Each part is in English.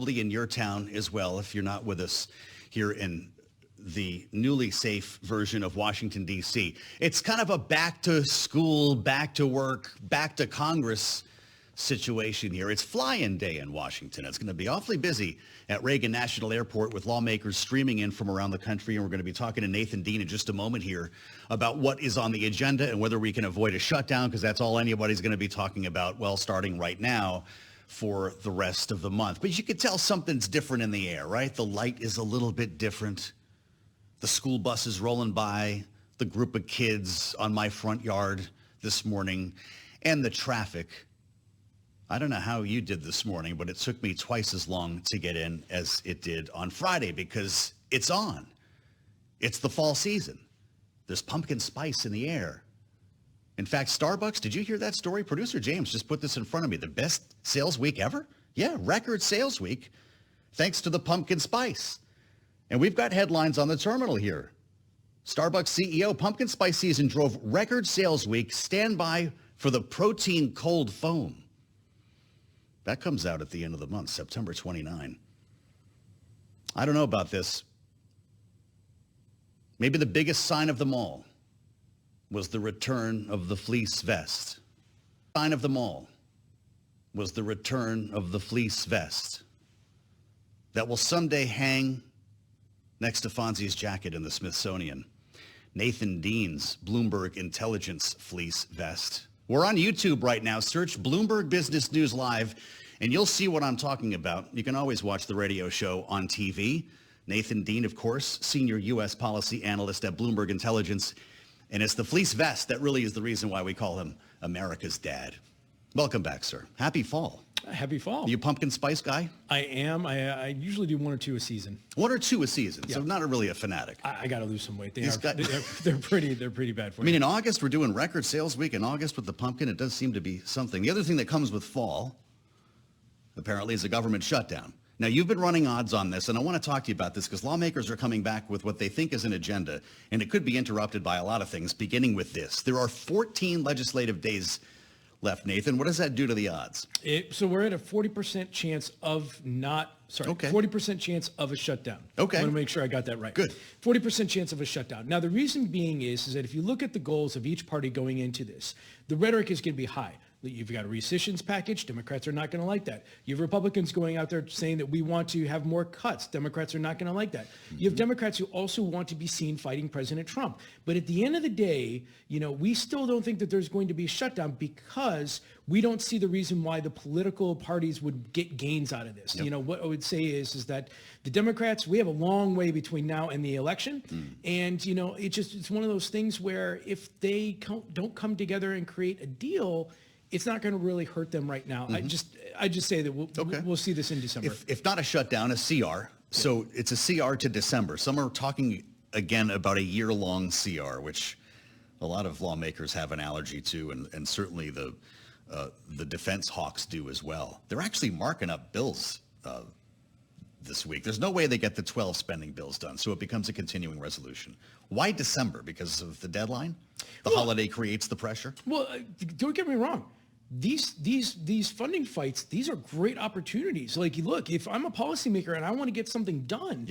probably in your town as well if you're not with us here in the newly safe version of Washington, D.C. It's kind of a back to school, back to work, back to Congress situation here. It's fly-in day in Washington. It's going to be awfully busy at Reagan National Airport with lawmakers streaming in from around the country. And we're going to be talking to Nathan Dean in just a moment here about what is on the agenda and whether we can avoid a shutdown, because that's all anybody's going to be talking about, well, starting right now for the rest of the month. But you can tell something's different in the air, right? The light is a little bit different. The school bus is rolling by, the group of kids on my front yard this morning, and the traffic. I don't know how you did this morning, but it took me twice as long to get in as it did on Friday because it's on. It's the fall season. There's pumpkin spice in the air. In fact, Starbucks, did you hear that story? Producer James just put this in front of me. The best sales week ever? Yeah, record sales week, thanks to the pumpkin spice. And we've got headlines on the terminal here. Starbucks CEO, pumpkin spice season drove record sales week. Stand by for the protein cold foam. That comes out at the end of the month, September 29. I don't know about this. Maybe the biggest sign of them all was the return of the fleece vest. Sign of them all was the return of the fleece vest that will someday hang next to Fonzie's jacket in the Smithsonian. Nathan Dean's Bloomberg Intelligence fleece vest. We're on YouTube right now. Search Bloomberg Business News Live, and you'll see what I'm talking about. You can always watch the radio show on TV. Nathan Dean, of course, senior U.S. policy analyst at Bloomberg Intelligence. And it's the fleece vest that really is the reason why we call him America's dad. Welcome back, sir. Happy fall. Happy fall. Are you a pumpkin spice guy? I am. I usually do one or two a season. One or two a season, Yeah. so not really a fanatic. I got to lose some weight. They're They're pretty bad for I mean, in August, we're doing record sales week. In August with the pumpkin, it does seem to be something. The other thing that comes with fall, apparently, is a government shutdown. Now, you've been running odds on this, and I want to talk to you about this because lawmakers are coming back with what they think is an agenda, and it could be interrupted by a lot of things, beginning with this. There are 14 legislative days left, Nathan. What does that do to the odds? So we're at a 40% chance of 40% chance of a shutdown. Okay. I want to make sure I got that right. Good. 40% chance of a shutdown. Now, the reason being is that if you look at the goals of each party going into this, the rhetoric is going to be high. You've got a rescissions package. Democrats are not going to like that. You have Republicans going out there saying that we want to have more cuts. Democrats are not going to like that. You have Democrats who also want to be seen fighting President Trump. But at the end of the day, we still don't think that there's going to be a shutdown because we don't see the reason why the political parties would get gains out of this. Yep. What I would say is that the Democrats, we have a long way between now and the election. And, it's one of those things where if they don't come together and create a deal, it's not going to really hurt them right now. I just say that we'll see this in December. If not a shutdown, a CR. So it's a CR to December. Some are talking again about a year-long CR, which a lot of lawmakers have an allergy to, and certainly the defense hawks do as well. They're actually marking up bills this week. There's no way they get the 12 spending bills done, so it becomes a continuing resolution. Why December? Because of the deadline? The holiday creates the pressure? Well, don't get me wrong. These funding fights, these are great opportunities. Like, look, if I'm a policymaker and I want to get something done,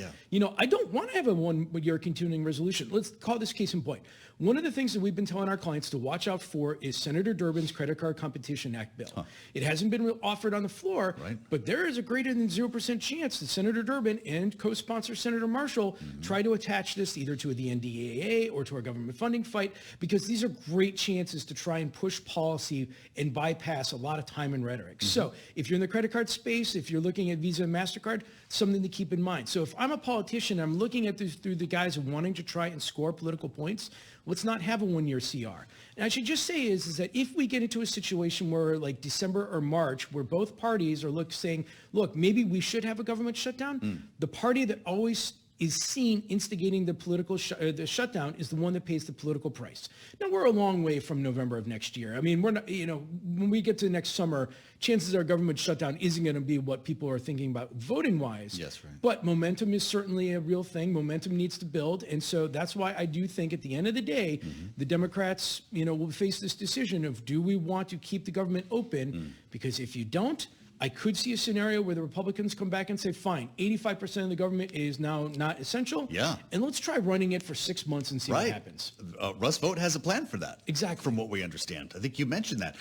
I don't want to have a one-year continuing resolution. Let's call this case in point. One of the things that we've been telling our clients to watch out for is Senator Durbin's Credit Card Competition Act bill. It hasn't been offered on the floor, but there is a greater than 0% chance that Senator Durbin and co-sponsor Senator Marshall try to attach this either to the NDAA or to our government funding fight, because these are great chances to try and push policy and bypass a lot of time and rhetoric. So if you're in the credit card space, if you're looking at Visa and MasterCard, something to keep in mind. So if I'm a politician, I'm looking at this through the guys wanting to try and score political points, let's not have a one-year CR. And I should just say is that if we get into a situation where like December or March, where both parties are saying, look, maybe we should have a government shutdown, the party that always is seen instigating the political the shutdown is the one that pays the political price. Now, we're a long way from November of next year. I mean, we're not, when we get to next summer, chances are government shutdown isn't going to be what people are thinking about voting-wise. Yes, right. But momentum is certainly a real thing. Momentum needs to build. And so that's why I do think at the end of the day, the Democrats, will face this decision of, do we want to keep the government open? Because if you don't, I could see a scenario where the Republicans come back and say, fine, 85% of the government is now not essential. Yeah. And let's try running it for 6 months and see what happens. Russ Vought has a plan for that. Exactly. From what we understand. I think you mentioned that.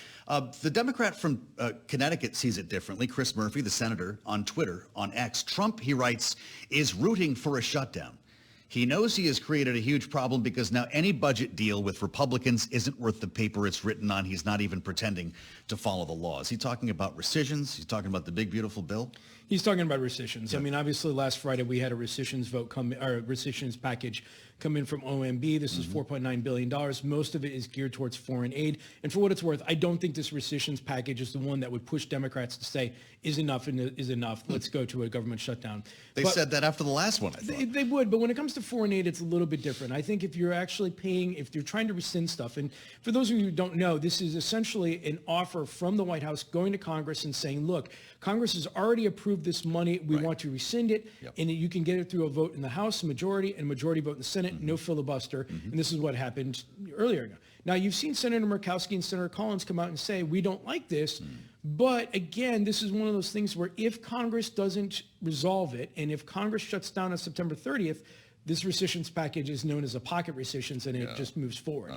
The Democrat from Connecticut sees it differently. Chris Murphy, the senator, on Twitter, on X. Trump, he writes, is rooting for a shutdown. He knows he has created a huge problem because now any budget deal with Republicans isn't worth the paper it's written on. He's not even pretending to follow the law. Is he talking about rescissions? He's talking about the big, beautiful bill? He's talking about rescissions. Yeah. I mean, obviously, last Friday we had a rescissions rescissions package come in from OMB. This is $4.9 billion. Most of it is geared towards foreign aid. And for what it's worth, I don't think this rescissions package is the one that would push Democrats to say, is enough and is enough. Let's go to a government shutdown. They said that after the last one, I thought. They would, but when it comes to foreign aid, it's a little bit different. I think if you're actually paying, if you're trying to rescind stuff, and for those of you who don't know, this is essentially an offer from the White House going to Congress and saying, look, Congress has already approved this money. We want to rescind it, and you can get it through a vote in the House, a majority, and a majority vote in the Senate, no filibuster, and this is what happened earlier. Now, you've seen Senator Murkowski and Senator Collins come out and say, we don't like this, but again, this is one of those things where if Congress doesn't resolve it, and if Congress shuts down on September 30th, this rescissions package is known as a pocket rescissions, and it just moves forward.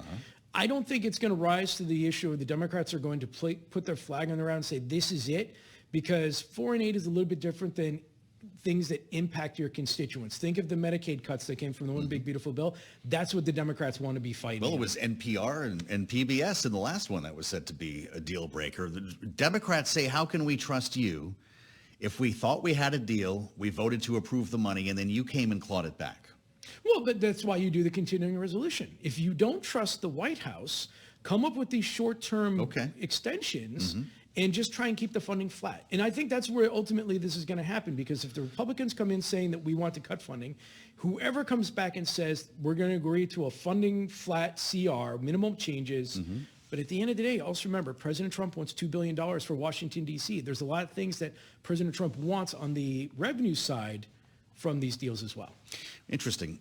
I don't think it's going to rise to the issue of the Democrats are going to put their flag on the ground and say, this is it, because foreign aid is a little bit different than things that impact your constituents. Think of the Medicaid cuts that came from the one big, beautiful bill. That's what the Democrats want to be fighting. Well, it was NPR and PBS in the last one that was said to be a deal breaker. The Democrats say, how can we trust you if we thought we had a deal, we voted to approve the money, and then you came and clawed it back? Well, but that's why you do the continuing resolution. If you don't trust the White House, come up with these short-term extensions and just try and keep the funding flat. And I think that's where ultimately this is going to happen, because if the Republicans come in saying that we want to cut funding, whoever comes back and says we're going to agree to a funding flat CR, minimum changes, but at the end of the day, also remember, President Trump wants $2 billion for Washington, D.C. There's a lot of things that President Trump wants on the revenue side from these deals as well. Interesting.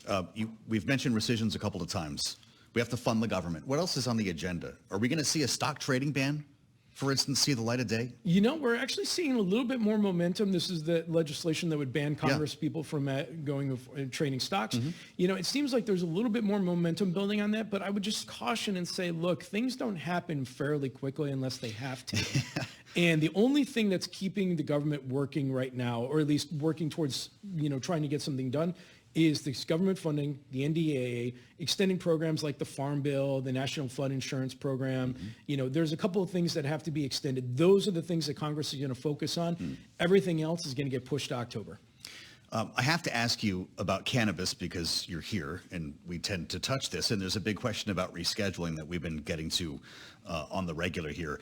We've mentioned rescissions a couple of times. We have to fund the government. What else is on the agenda? Are we going to see a stock trading ban, for instance, see the light of day? You know, we're actually seeing a little bit more momentum. This is the legislation that would ban Congress people from going and trading stocks. You know, it seems like there's a little bit more momentum building on that, but I would just caution and say, look, things don't happen fairly quickly unless they have to. And the only thing that's keeping the government working right now, or at least working towards, you know, trying to get something done, is this government funding, the NDAA, extending programs like the Farm Bill, the National Flood Insurance Program. You know, there's a couple of things that have to be extended. Those are the things that Congress is going to focus on. Everything else is going to get pushed to October. I have to ask you about cannabis because you're here and we tend to touch this. And there's a big question about rescheduling that we've been getting to on the regular here.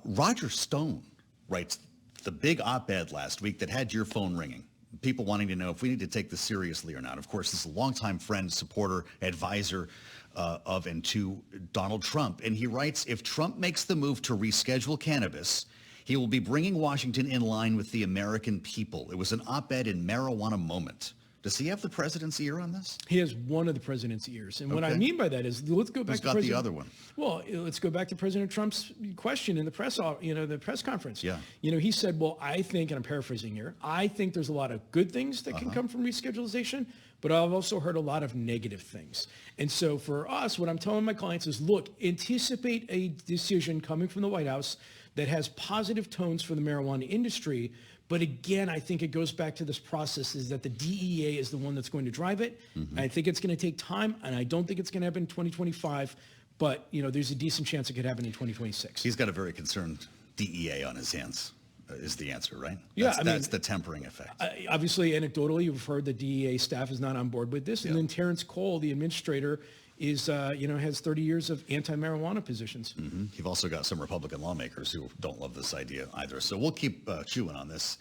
Roger Stone writes the big op-ed last week that had your phone ringing. People wanting to know if we need to take this seriously or not. Of course, this is a longtime friend, supporter, advisor of and to Donald Trump. And he writes, if Trump makes the move to reschedule cannabis, he will be bringing Washington in line with the American people. It was an op-ed in Marijuana Moment. Does he have the president's ear on this? He has one of the president's ears. And what I mean by that is, let's go back to President. Who's got the other one? Well, let's go back to President Trump's question in the press, the press conference. Yeah. You know, he said, well, I think, and I'm paraphrasing here, I think there's a lot of good things that can come from reschedulization, but I've also heard a lot of negative things. And so for us, what I'm telling my clients is, look, anticipate a decision coming from the White House that has positive tones for the marijuana industry. But again, I think it goes back to this process is that the DEA is the one that's going to drive it. I think it's going to take time, and I don't think it's going to happen in 2025. But, you know, there's a decent chance it could happen in 2026. He's got a very concerned DEA on his hands, is the answer, right? Yeah, that's the tempering effect. Obviously, anecdotally, you've heard the DEA staff is not on board with this. And then Terrence Cole, the administrator, is, has 30 years of anti-marijuana positions. You've also got some Republican lawmakers who don't love this idea either. So we'll keep chewing on this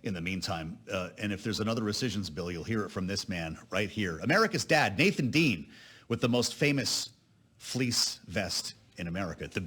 in the meantime. And if there's another rescissions bill, you'll hear it from this man right here. America's dad, Nathan Dean, with the most famous fleece vest in America, the